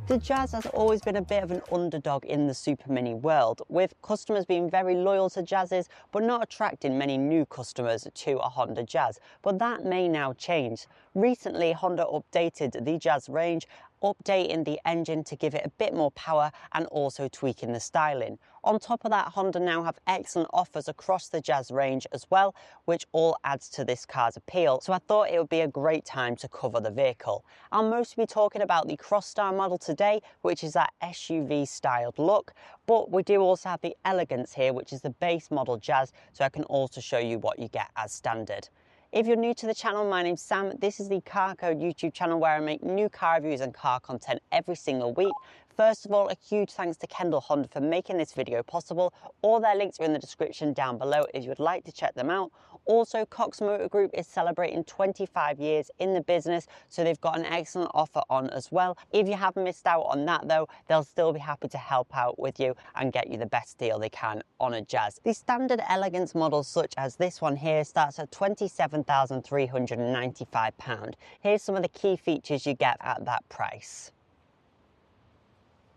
The Jazz has always been a bit of an underdog in the Super Mini world, with customers being very loyal to Jazzes but not attracting many new customers to a Honda Jazz. But that may now change. Recently, Honda updated the Jazz range, updating the engine to give it a bit more power and also tweaking the styling. On top of that, Honda now have excellent offers across the Jazz range as well, which all adds to this car's appeal. So I thought it would be a great time to cover the vehicle. I'll mostly be talking about the Crosstar model today, which is that SUV styled look, but we do also have the Elegance here, which is the base model Jazz, so I can also show you what you get as standard. If you're new to the channel, my name's Sam. This is the Carcode YouTube channel where I make new car reviews and car content every single week. First of all, a huge thanks to Kendall Honda for making this video possible. All their links are in the description down below if you would like to check them out. Also, Cox Motor Group is celebrating 25 years in the business, so they've got an excellent offer on as well. If you have missed out on that though, they'll still be happy to help out with you and get you the best deal they can on a Jazz. The standard Elegance models such as this one here starts at £27,395. Here's some of the key features you get at that price.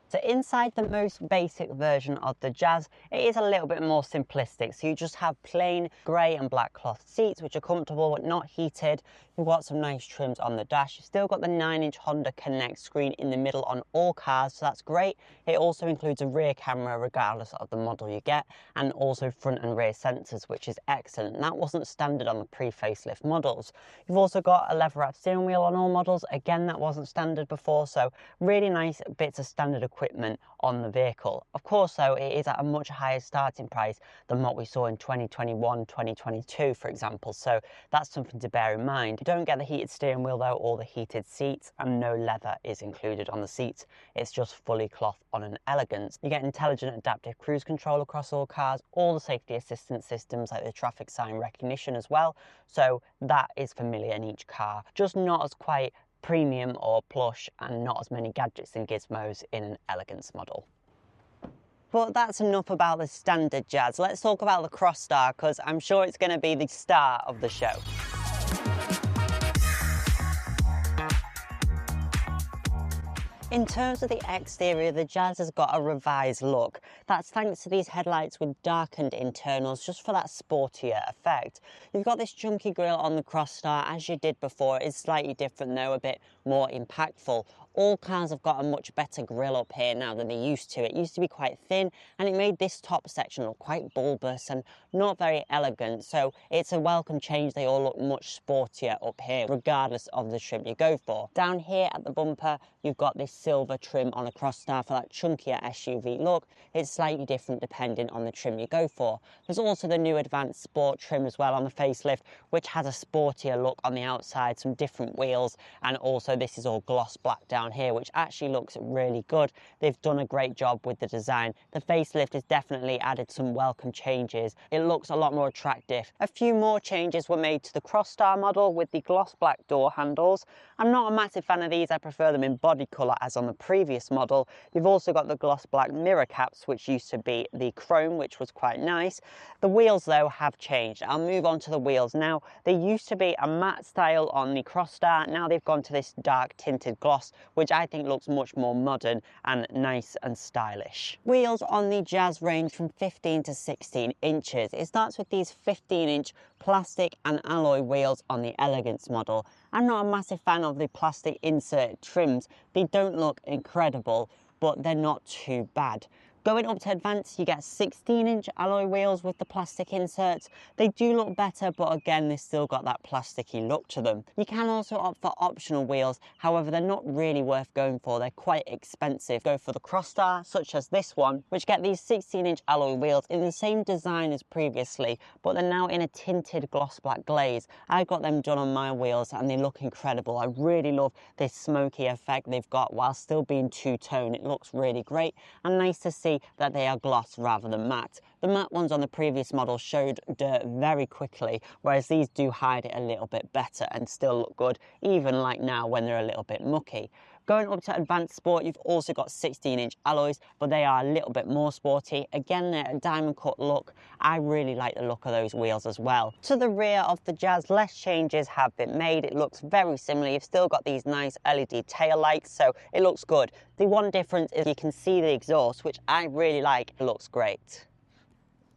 So inside the most basic version of the Jazz, it is a little bit more simplistic. So you just have plain grey and black cloth seats, which are comfortable but not heated. You've got some nice trims on the dash. You've still got the 9-inch Honda Connect screen in the middle on all cars, so that's great. It also includes a rear camera regardless of the model you get, and also front and rear sensors, which is excellent. And that wasn't standard on the pre-facelift models. You've also got a leather-wrapped steering wheel on all models. Again, that wasn't standard before, so really nice bits of standard equipment on the vehicle. Of course though, it is at a much higher starting price than what we saw in 2021, 2022 for example, so that's something to bear in mind. You don't get the heated steering wheel though, or the heated seats, and no leather is included on the seats. It's just fully cloth on an Elegance. You get intelligent adaptive cruise control across all cars, all the safety assistance systems like the traffic sign recognition as well, so that is familiar in each car, just not as quite premium or plush, and not as many gadgets and gizmos in an Elegance model. But that's enough about the standard Jazz. Let's talk about the Crosstar, because I'm sure it's going to be the star of the show. In terms of the exterior, the Jazz has got a revised look. That's thanks to these headlights with darkened internals, just for that sportier effect. You've got this chunky grille on the Crosstar, as you did before. It's slightly different though, a bit more impactful. All cars have got a much better grille up here now than they used to. It used to be quite thin, and it made this top section look quite bulbous and not very elegant, so it's a welcome change. They all look much sportier up here, regardless of the trim you go for. Down here at the bumper, you've got this silver trim on a Crosstar for that chunkier SUV look. It's slightly different depending on the trim you go for. There's also the new advanced sport trim as well on the facelift, which has a sportier look on the outside, some different wheels, and also this is all gloss black down here, which actually looks really good. They've done a great job with the design. The facelift has definitely added some welcome changes. It looks a lot more attractive. A few more changes were made to the Crosstar model with the gloss black door handles. I'm not a massive fan of these. I prefer them in body colour as on the previous model. You've also got the gloss black mirror caps, which used to be the chrome, which was quite nice. The wheels though have changed. I'll move on to the wheels now. They used to be a matte style on the Crosstar. Now they've gone to this dark tinted gloss, which I think looks much more modern and nice and stylish. Wheels on the Jazz range from 15 to 16 inches. It starts with these 15-inch plastic and alloy wheels on the Elegance model. I'm not a massive fan of the plastic insert trims. They don't look incredible, but they're not too bad. Going up to Advanced, you get 16-inch alloy wheels with the plastic inserts. They do look better, but again, they've still got that plasticky look to them. You can also opt for optional wheels, however, they're not really worth going for. They're quite expensive. Go for the Crosstar, such as this one, which get these 16-inch alloy wheels in the same design as previously, but they're now in a tinted gloss black glaze. I got them done on my wheels and they look incredible. I really love this smoky effect they've got while still being two-tone. It looks really great and nice to see that they are gloss rather than matte. The matte ones on the previous model showed dirt very quickly, whereas these do hide it a little bit better and still look good, even like now when they're a little bit mucky. Going up to Advanced Sport, you've also got 16-inch alloys, but they are a little bit more sporty. Again, they're a diamond cut look. I really like the look of those wheels as well. To the rear of the Jazz, less changes have been made. It looks very similar. You've still got these nice LED tail lights, so it looks good. The one difference is you can see the exhaust, which I really like. It looks great.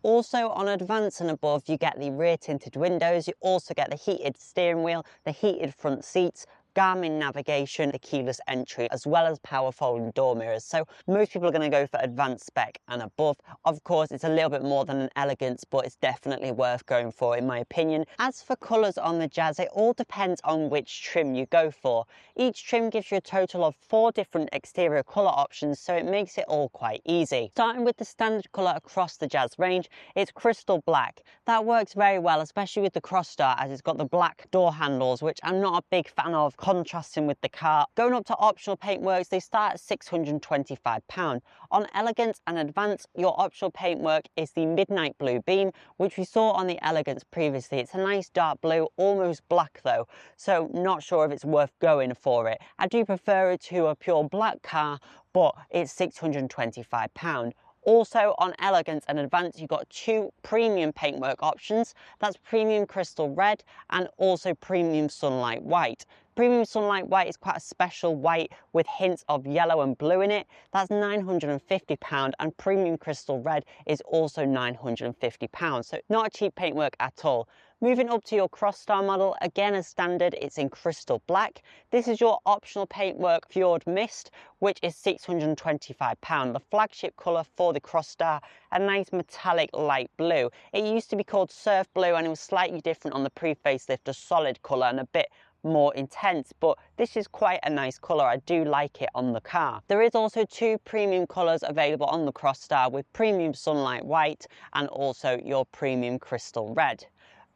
Also on Advance and above, you get the rear tinted windows. You also get the heated steering wheel, the heated front seats, Garmin navigation, the keyless entry, as well as power folding door mirrors. So most people are going to go for advanced spec and above. Of course, it's a little bit more than an Elegance, but it's definitely worth going for in my opinion. As for colours on the Jazz, it all depends on which trim you go for. Each trim gives you a total of 4 different exterior colour options, so it makes it all quite easy. Starting with the standard colour across the Jazz range, it's crystal black. That works very well, especially with the Crosstar, as it's got the black door handles, which I'm not a big fan of contrasting with the car. Going up to optional paintworks, they start at £625. On Elegance and Advance, your optional paintwork is the midnight blue beam, which we saw on the Elegance previously. It's a nice dark blue, almost black though, so not sure if it's worth going for it. I do prefer it to a pure black car, but it's £625. Also on Elegance and Advance, you've got 2 premium paintwork options. That's premium crystal red and also premium sunlight white. Premium sunlight white is quite a special white with hints of yellow and blue in it. That's £950, and premium crystal red is also £950. So not a cheap paintwork at all. Moving up to your Crosstar model, again as standard, it's in crystal black. This is your optional paintwork Fjord Mist, which is £625. The flagship colour for the Crosstar, a nice metallic light blue. It used to be called Surf Blue, and it was slightly different on the pre-facelift, a solid colour and a bit more intense, but this is quite a nice colour. I do like it on the car. There is also 2 premium colours available on the Crosstar, with premium sunlight white and also your premium crystal red.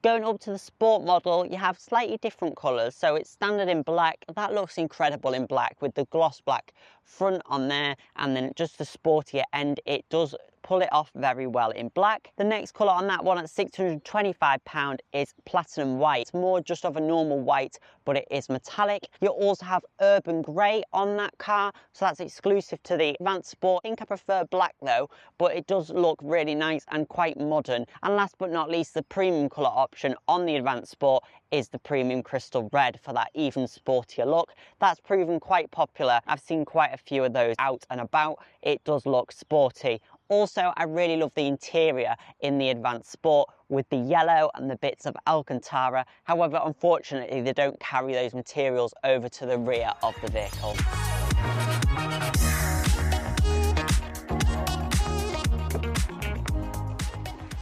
Going up to the sport model, you have slightly different colours. So it's standard in black. That looks incredible in black with the gloss black front on there, and then just the sportier end, it does pull it off very well in black. The next colour on that one at £625 is platinum white. It's more just of a normal white, but it is metallic. You also have urban grey on that car, so that's exclusive to the Advanced Sport. I think I prefer black though, but it does look really nice and quite modern. And last but not least, the premium colour option on the Advanced Sport is the premium crystal red for that even sportier look. That's proven quite popular. I've seen quite a few of those out and about. It does look sporty. Also, I really love the interior in the Advanced Sport with the yellow and the bits of Alcantara. However, unfortunately, they don't carry those materials over to the rear of the vehicle.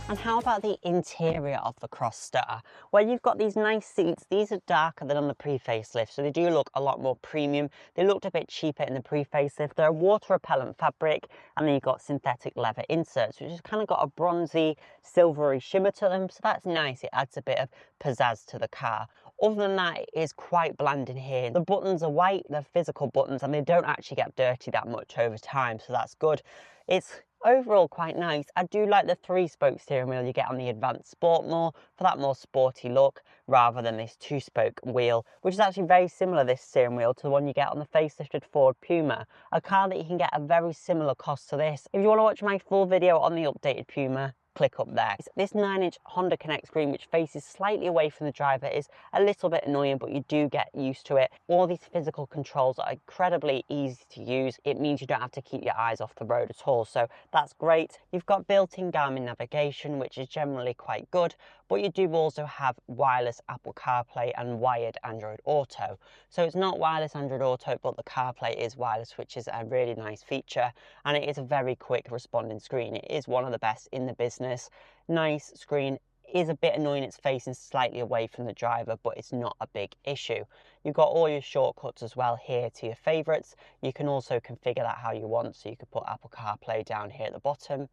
And how about the interior of the Crosstar? Well, you've got these nice seats. These are darker than on the pre-facelift, so they do look a lot more premium. They looked a bit cheaper in the pre-facelift. They're a water-repellent fabric, and then you've got synthetic leather inserts, which has kind of got a bronzy, silvery shimmer to them, so that's nice. It adds a bit of pizzazz to the car. Other than that, it is quite bland in here. The buttons are white, they're physical buttons, and they don't actually get dirty that much over time, so that's good. It's overall quite nice. I do like the 3-spoke steering wheel you get on the Advanced Sport more, for that more sporty look, rather than this 2-spoke wheel, which is actually very similar, this steering wheel, to the one you get on the facelifted Ford Puma, a car that you can get a very similar cost to this. If you want to watch my full video on the updated Puma, click up there. This 9-inch Honda Connect screen, which faces slightly away from the driver, is a little bit annoying, but you do get used to it. All these physical controls are incredibly easy to use. It means you don't have to keep your eyes off the road at all, so that's great. You've got built-in Garmin navigation, which is generally quite good, but you do also have wireless Apple CarPlay and wired Android Auto. So it's not wireless Android Auto, but the CarPlay is wireless, which is a really nice feature, and it is a very quick responding screen. It is one of the best in the business. Nice screen. Is a bit annoying, it's facing slightly away from the driver, but it's not a big issue. You've got all your shortcuts as well here to your favourites. You can also configure that how you want, so you could put Apple CarPlay down here at the bottom,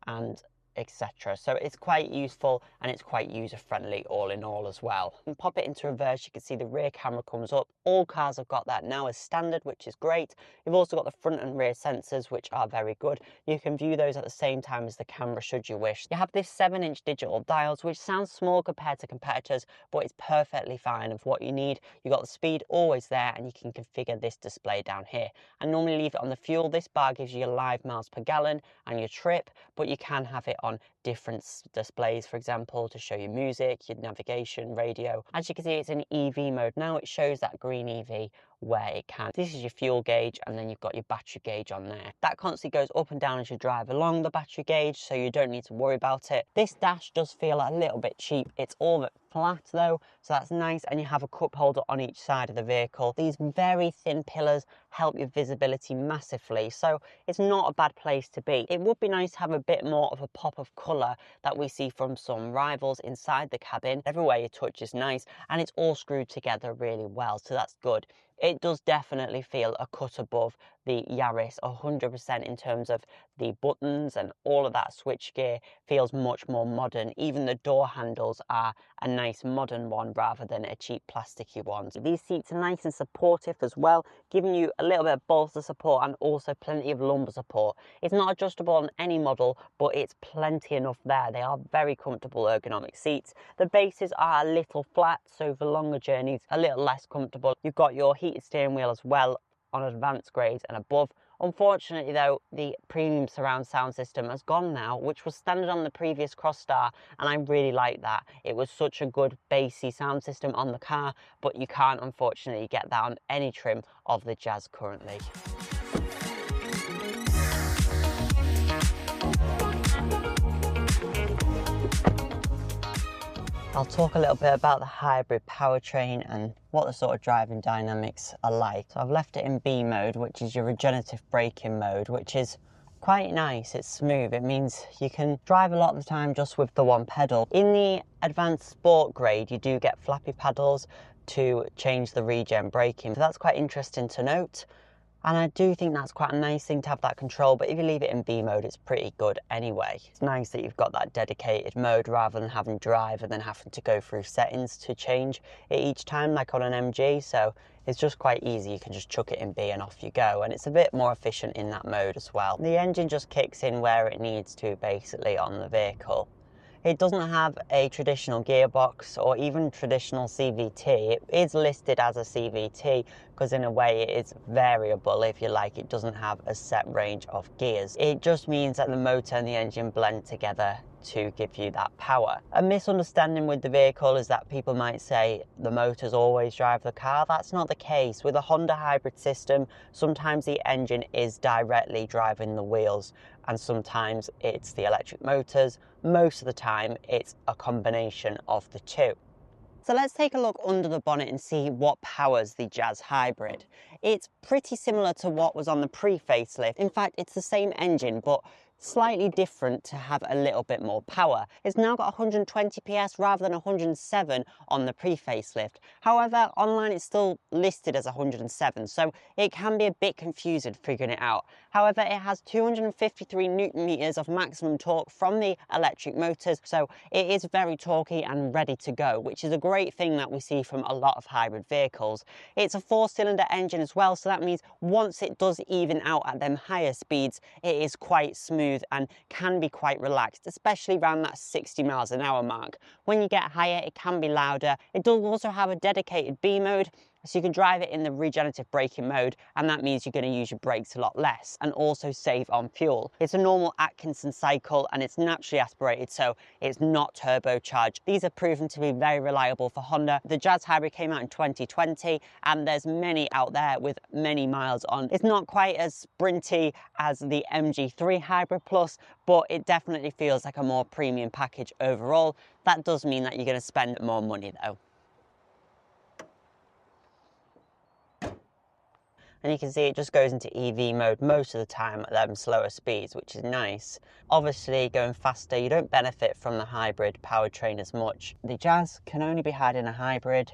and etc. So it's quite useful and it's quite user-friendly all in all as well. And pop it into reverse, you can see the rear camera comes up. All cars have got that now as standard, which is great. You've also got the front and rear sensors, which are very good. You can view those at the same time as the camera should you wish. You have this 7-inch digital dials, which sounds small compared to competitors, but it's perfectly fine of what you need. You've got the speed always there, and you can configure this display down here. I normally leave it on the fuel. This bar gives you your live miles per gallon and your trip, but you can have it on different displays, for example, to show you music, your navigation, radio. As you can see, it's in EV mode now. It shows that green EV where it can. This is your fuel gauge, and then you've got your battery gauge on there. That constantly goes up and down as you drive along the battery gauge, so you don't need to worry about it. This dash does feel a little bit cheap. It's all flat though, so that's nice, and you have a cup holder on each side of the vehicle. These very thin pillars help your visibility massively, so it's not a bad place to be. It would be nice to have a bit more of a pop of colour that we see from some rivals inside the cabin. Everywhere you touch is nice, and it's all screwed together really well, so that's good. It does definitely feel a cut above the Yaris 100% in terms of the buttons and all of that switchgear feels much more modern. Even the door handles are a nice modern one rather than a cheap plasticky one. So these seats are nice and supportive as well, giving you a little bit of bolster support and also plenty of lumbar support. It's not adjustable on any model, but it's plenty enough there. They are very comfortable ergonomic seats. The bases are a little flat, so for longer journeys, a little less comfortable. You've got your heated steering wheel as well on advanced grades and above. Unfortunately though, the premium surround sound system has gone now, which was standard on the previous Crosstar, and I really like that. It was such a good bassy sound system on the car, but you can't unfortunately get that on any trim of the Jazz currently. I'll talk a little bit about the hybrid powertrain and what the sort of driving dynamics are like. So I've left it in B mode, which is your regenerative braking mode, which is quite nice. It's smooth. It means you can drive a lot of the time just with the one pedal. In the advanced sport grade, you do get flappy paddles to change the regen braking. So that's quite interesting to note. And I do think that's quite a nice thing to have that control, but if you leave it in B mode, it's pretty good anyway. It's nice that you've got that dedicated mode rather than having drive and then having to go through settings to change it each time, like on an MG. So it's just quite easy. You can just chuck it in B and off you go. And it's a bit more efficient in that mode as well. The engine just kicks in where it needs to, basically, on the vehicle. It doesn't have a traditional gearbox or even traditional CVT. It is listed as a CVT because in a way it is variable, if you like. It doesn't have a set range of gears. It just means that the motor and the engine blend together to give you that power. A misunderstanding with the vehicle is that people might say the motors always drive the car. That's not the case. With a Honda hybrid system, sometimes the engine is directly driving the wheels and sometimes it's the electric motors. Most of the time it's a combination of the two. So let's take a look under the bonnet and see what powers the Jazz Hybrid. It's pretty similar to what was on the pre-facelift. In fact, it's the same engine, but slightly different to have a little bit more power. It's now got 120 PS rather than 107 on the pre-facelift. However, online it's still listed as 107, so it can be a bit confusing figuring it out. However, it has 253 Newton meters of maximum torque from the electric motors, so it is very torquey and ready to go, which is a great thing that we see from a lot of hybrid vehicles. It's a 4-cylinder engine as well, so that means once it does even out at them higher speeds, it is quite smooth and can be quite relaxed, especially around that 60 miles an hour mark. When you get higher, it can be louder. It does also have a dedicated B mode, so you can drive it in the regenerative braking mode, and that means you're going to use your brakes a lot less and also save on fuel. It's a normal Atkinson cycle and it's naturally aspirated, so it's not turbocharged. These are proven to be very reliable for Honda. The Jazz Hybrid came out in 2020 and there's many out there with many miles on. It's not quite as sprinty as the MG3 Hybrid Plus, but it definitely feels like a more premium package overall. That does mean that you're going to spend more money though. And you can see it just goes into EV mode most of the time at them slower speeds, which is nice. Obviously, going faster, you don't benefit from the hybrid powertrain as much. The Jazz can only be had in a hybrid.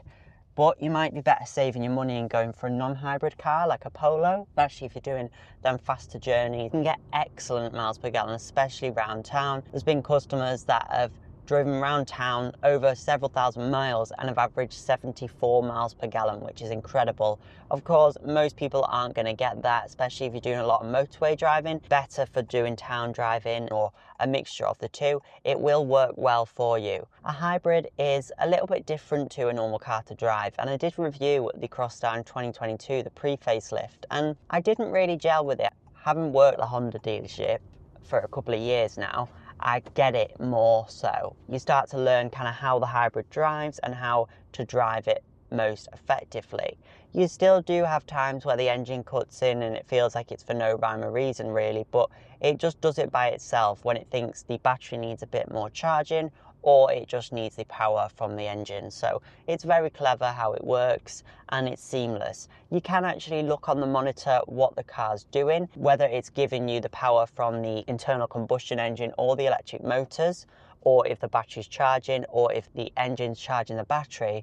but you might be better saving your money and going for a non-hybrid car like a Polo. Especially if you're doing them faster journeys, you can get excellent miles per gallon, especially around town. There's been customers that have driven around town over several thousand miles and have averaged 74 miles per gallon, which is incredible. Of course, most people aren't going to get that, especially if you're doing a lot of motorway driving. Better for doing town driving or a mixture of the two. It will work well for you. A hybrid is a little bit different to a normal car to drive, and I did review the Crosstar in 2022, the pre-facelift, and I didn't really gel with it. Having worked at the Honda dealership for a couple of years now, I get it more so. You start to learn kind of how the hybrid drives and how to drive it most effectively. You still do have times where the engine cuts in and it feels like it's for no rhyme or reason really, but it just does it by itself when it thinks the battery needs a bit more charging or it just needs the power from the engine. So it's very clever how it works and it's seamless. You can actually look on the monitor what the car's doing, whether it's giving you the power from the internal combustion engine or the electric motors, or if the battery's charging, or if the engine's charging the battery.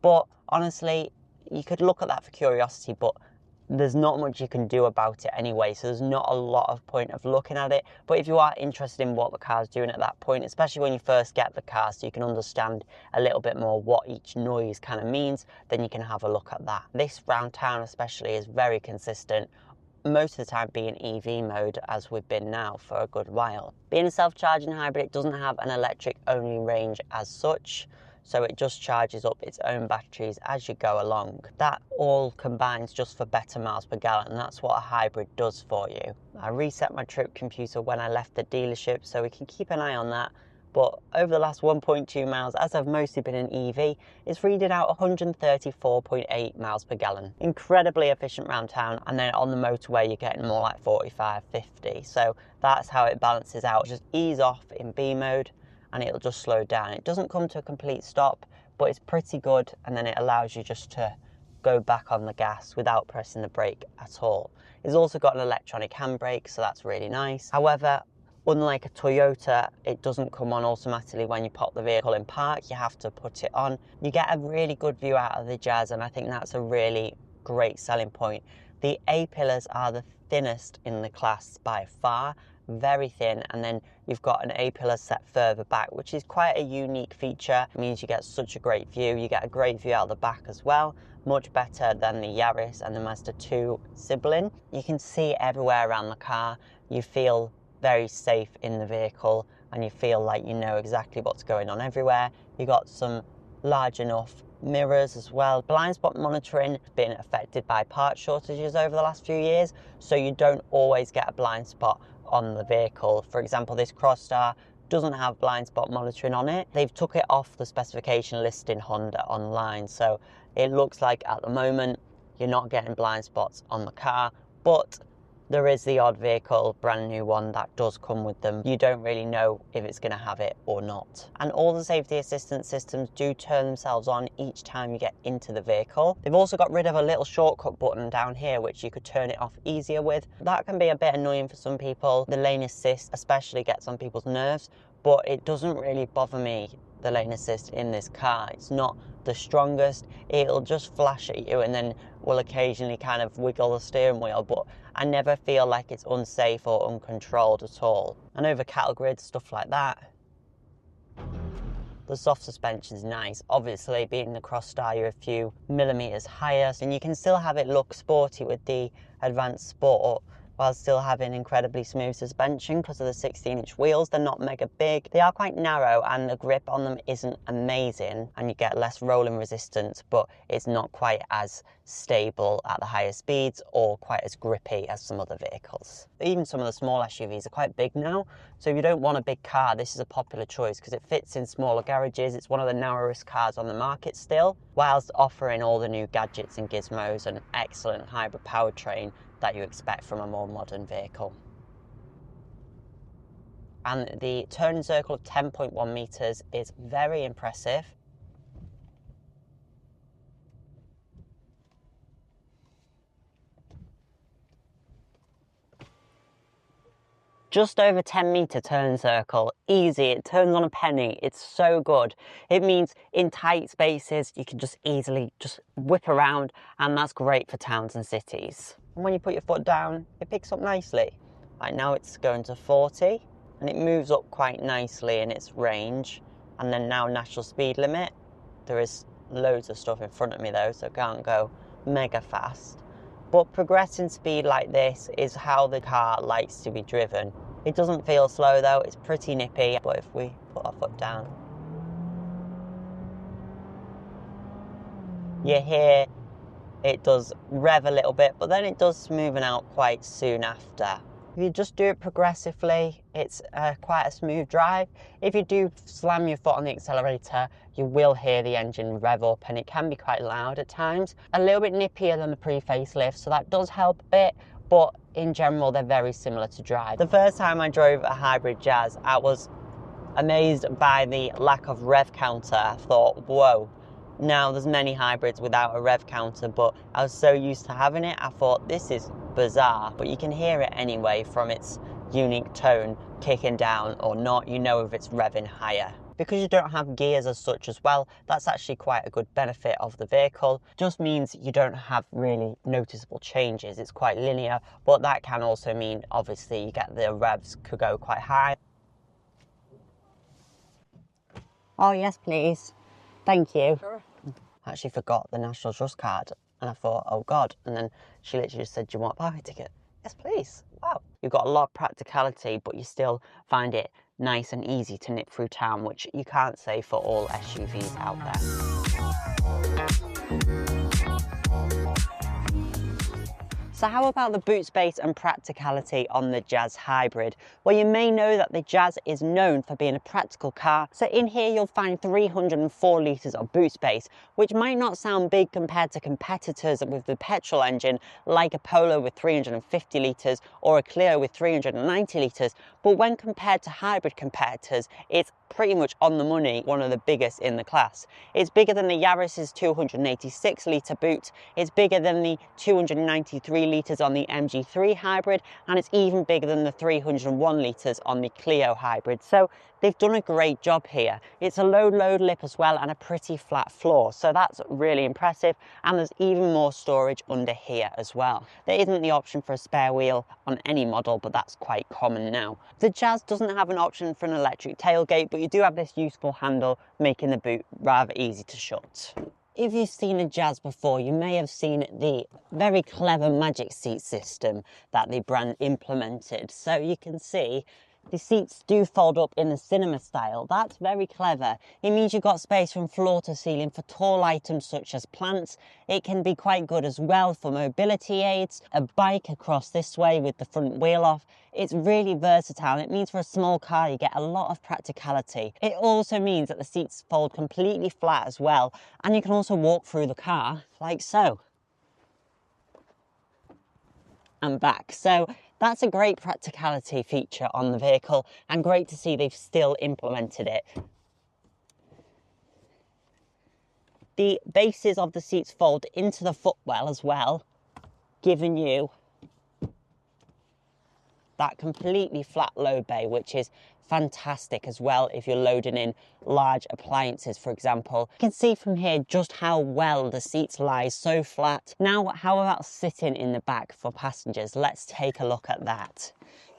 But honestly, you could look at that for curiosity, but there's not much you can do about it anyway, so there's not a lot of point of looking at it. But if you are interested in what the car's doing at that point, especially when you first get the car, so you can understand a little bit more what each noise kind of means, then you can have a look at that. This round town especially is very consistent, most of the time being EV mode, as we've been now for a good while. Being a self-charging hybrid, it doesn't have an electric only range as such, so it just charges up its own batteries as you go along. That all combines just for better miles per gallon, and that's what a hybrid does for you. I reset my trip computer when I left the dealership, so we can keep an eye on that. But over the last 1.2 miles, as I've mostly been in EV, it's reading out 134.8 miles per gallon. Incredibly efficient around town, and then on the motorway you're getting more like 45, 50. So that's how it balances out. Just ease off in B mode and it'll just slow down. It doesn't come to a complete stop, but it's pretty good, and then it allows you just to go back on the gas without pressing the brake at all. It's also got an electronic handbrake, so that's really nice. However, unlike a Toyota, it doesn't come on automatically when you pop the vehicle in park. You have to put it on. You get a really good view out of the Jazz, and I think that's a really great selling point. The A-pillars are the thinnest in the class by far, very thin, and then you've got an A-pillar set further back, which is quite a unique feature. It means you get such a great view. You get a great view out the back as well, much better than the Yaris and the Mazda 2 sibling. You can see everywhere around the car. You feel very safe in the vehicle and you feel like you know exactly what's going on everywhere. You got some large enough mirrors as well. Blind spot monitoring has been affected by part shortages over the last few years, so you don't always get a blind spot on the vehicle. For example, this Crosstar doesn't have blind spot monitoring on it. They've took it off the specification list in Honda online, so it looks like at the moment you're not getting blind spots on the car, but there is the odd vehicle, brand new one, that does come with them. You don't really know if it's going to have it or not. And all the safety assistance systems do turn themselves on each time you get into the vehicle. They've also got rid of a little shortcut button down here, which you could turn it off easier with. That can be a bit annoying for some people. The lane assist especially gets on people's nerves, but it doesn't really bother me, the lane assist in this car. It's not the strongest. It'll just flash at you and then will occasionally kind of wiggle the steering wheel, but I never feel like it's unsafe or uncontrolled at all. And over cattle grids, stuff like that, the soft suspension's nice. Obviously, being the Crosstar, you're a few millimeters higher, and you can still have it look sporty with the Advanced Sport, while still having incredibly smooth suspension because of the 16-inch wheels. They're not mega big. They are quite narrow and the grip on them isn't amazing, and you get less rolling resistance, but it's not quite as stable at the higher speeds or quite as grippy as some other vehicles. Even some of the small SUVs are quite big now, so if you don't want a big car, this is a popular choice because it fits in smaller garages. It's one of the narrowest cars on the market still, whilst offering all the new gadgets and gizmos and excellent hybrid powertrain that you expect from a more modern vehicle. And the turning circle of 10.1 meters is very impressive. just over 10-meter turn circle, easy, it turns on a penny, it's so good. It means in tight spaces you can just easily just whip around, and that's great for towns and cities. And when you put your foot down, it picks up nicely. Right now it's going to 40 and it moves up quite nicely in its range. And then now natural speed limit. There is loads of stuff in front of me though, so can't go mega fast. But progressing speed like this is how the car likes to be driven. It doesn't feel slow though, it's pretty nippy. But if we put our foot down, you hear it does rev a little bit, but then it does smoothen out quite soon after. If you just do it progressively, it's quite a smooth drive. If you do slam your foot on the accelerator, you will hear the engine rev up, and it can be quite loud at times. A little bit nippier than the pre-facelift, so that does help a bit, but in general, they're very similar to drive. The first time I drove a hybrid Jazz, I was amazed by the lack of rev counter. I thought, whoa. Now there's many hybrids without a rev counter, but I was so used to having it, I thought this is bizarre. But you can hear it anyway from its unique tone kicking down or not. You know if it's revving higher. Because you don't have gears as such as well, that's actually quite a good benefit of the vehicle. Just means you don't have really noticeable changes. It's quite linear, but that can also mean obviously you get the revs could go quite high. Oh yes please, thank you. Sure. I actually forgot the National Trust card and I thought, oh God. And then she literally just said, do you want a parking ticket? Yes, please. Wow. You've got a lot of practicality, but you still find it nice and easy to nip through town, which you can't say for all SUVs out there. So how about the boot space and practicality on the Jazz Hybrid? Well, you may know that the Jazz is known for being a practical car. So in here you'll find 304 litres of boot space, which might not sound big compared to competitors with the petrol engine, like a Polo with 350 litres or a Clio with 390 litres. But when compared to hybrid competitors, it's pretty much on the money, one of the biggest in the class. It's bigger than the Yaris's 286 litre boot, it's bigger than the 293 litres on the MG3 hybrid, and it's even bigger than the 301 litres on the Clio hybrid. So they've done a great job here. It's a low load lip as well and a pretty flat floor, so that's really impressive, and there's even more storage under here as well. There isn't the option for a spare wheel on any model, but that's quite common now. The Jazz doesn't have an option for an electric tailgate, but you do have this useful handle, making the boot rather easy to shut. If you've seen a Jazz before, you may have seen the very clever magic seat system that the brand implemented. So you can see the seats do fold up in the cinema style. That's very clever. It means you've got space from floor to ceiling for tall items such as plants. It can be quite good as well for mobility aids, a bike across this way with the front wheel off. It's really versatile. It means for a small car you get a lot of practicality. It also means that the seats fold completely flat as well, and you can also walk through the car like so and back. So that's a great practicality feature on the vehicle, and great to see they've still implemented it. The bases of the seats fold into the footwell as well, giving you that completely flat load bay, which is fantastic as well if you're loading in large appliances, for example. You can see from here just how well the seats lie so flat. Now, how about sitting in the back for passengers? Let's take a look at that.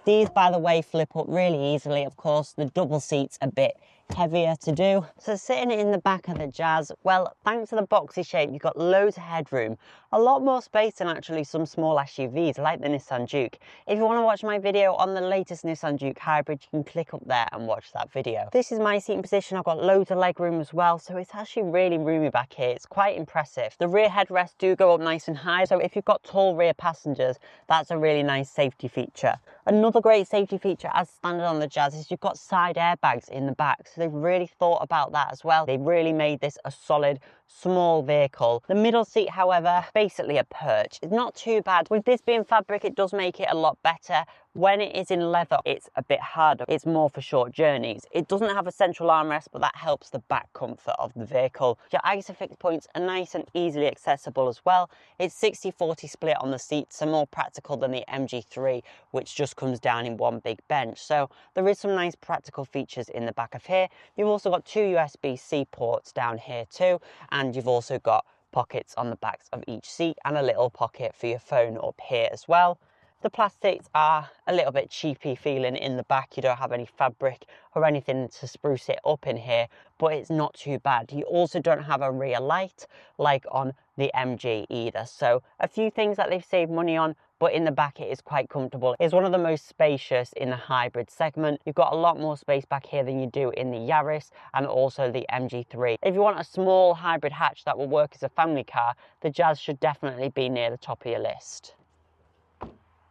These, by the way, flip up really easily. Of course, the double seat's a bit heavier to do. So sitting in the back of the Jazz, well, thanks to the boxy shape, you've got loads of headroom, a lot more space than actually some small SUVs like the Nissan Juke. If you want to watch my video on the latest Nissan Juke hybrid, you can click up there and watch that video. This is my seating position. I've got loads of leg room as well, so it's actually really roomy back here. It's quite impressive. The rear headrests do go up nice and high, so if you've got tall rear passengers, that's a really nice safety feature. Another great safety feature as standard on the Jazz is you've got side airbags in the back, so they've really thought about that as well. They've really made this a solid small vehicle. The middle seat, however, basically a perch. It's not too bad. With this being fabric, it does make it a lot better, When it is in leather, it's a bit harder. It's more for short journeys. It doesn't have a central armrest, but that helps the back comfort of the vehicle. Your ISOFIX points are nice and easily accessible as well. It's 60-40 split on the seats, so more practical than the MG3, which just comes down in one big bench. So there is some nice practical features in the back of here. You've also got 2 USB-C ports down here too, and you've also got pockets on the backs of each seat and a little pocket for your phone up here as well. The plastics are a little bit cheapy feeling in the back. You don't have any fabric or anything to spruce it up in here, but it's not too bad. You also don't have a rear light like on the MG either. So a few things that they've saved money on, but in the back it is quite comfortable. It's one of the most spacious in the hybrid segment. You've got a lot more space back here than you do in the Yaris and also the MG3. If you want a small hybrid hatch that will work as a family car, the Jazz should definitely be near the top of your list.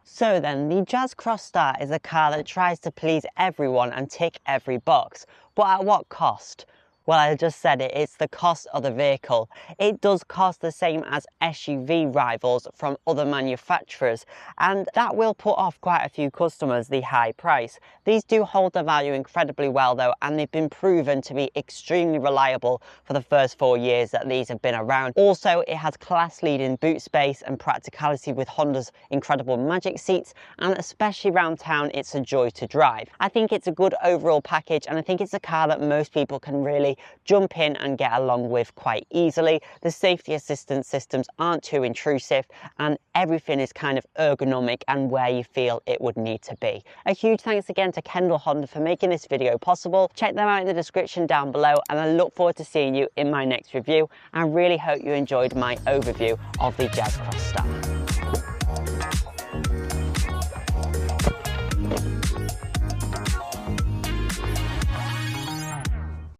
So then, the Jazz Crosstar is a car that tries to please everyone and tick every box, but at what cost? Well, I just said it, it's the cost of the vehicle. It does cost the same as SUV rivals from other manufacturers, and that will put off quite a few customers, the high price. These do hold their value incredibly well though, and they've been proven to be extremely reliable for the first 4 years that these have been around. Also, it has class-leading boot space and practicality with Honda's incredible Magic seats, and especially around town, it's a joy to drive. I think it's a good overall package, and I think it's a car that most people can really jump in and get along with quite easily. The safety assistance systems aren't too intrusive, and everything is kind of ergonomic and where you feel it would need to be. A huge thanks again to Kendall Honda for making this video possible. Check them out in the description down below, and I look forward to seeing you in my next review. I really hope you enjoyed my overview of the Jazz Crosstar.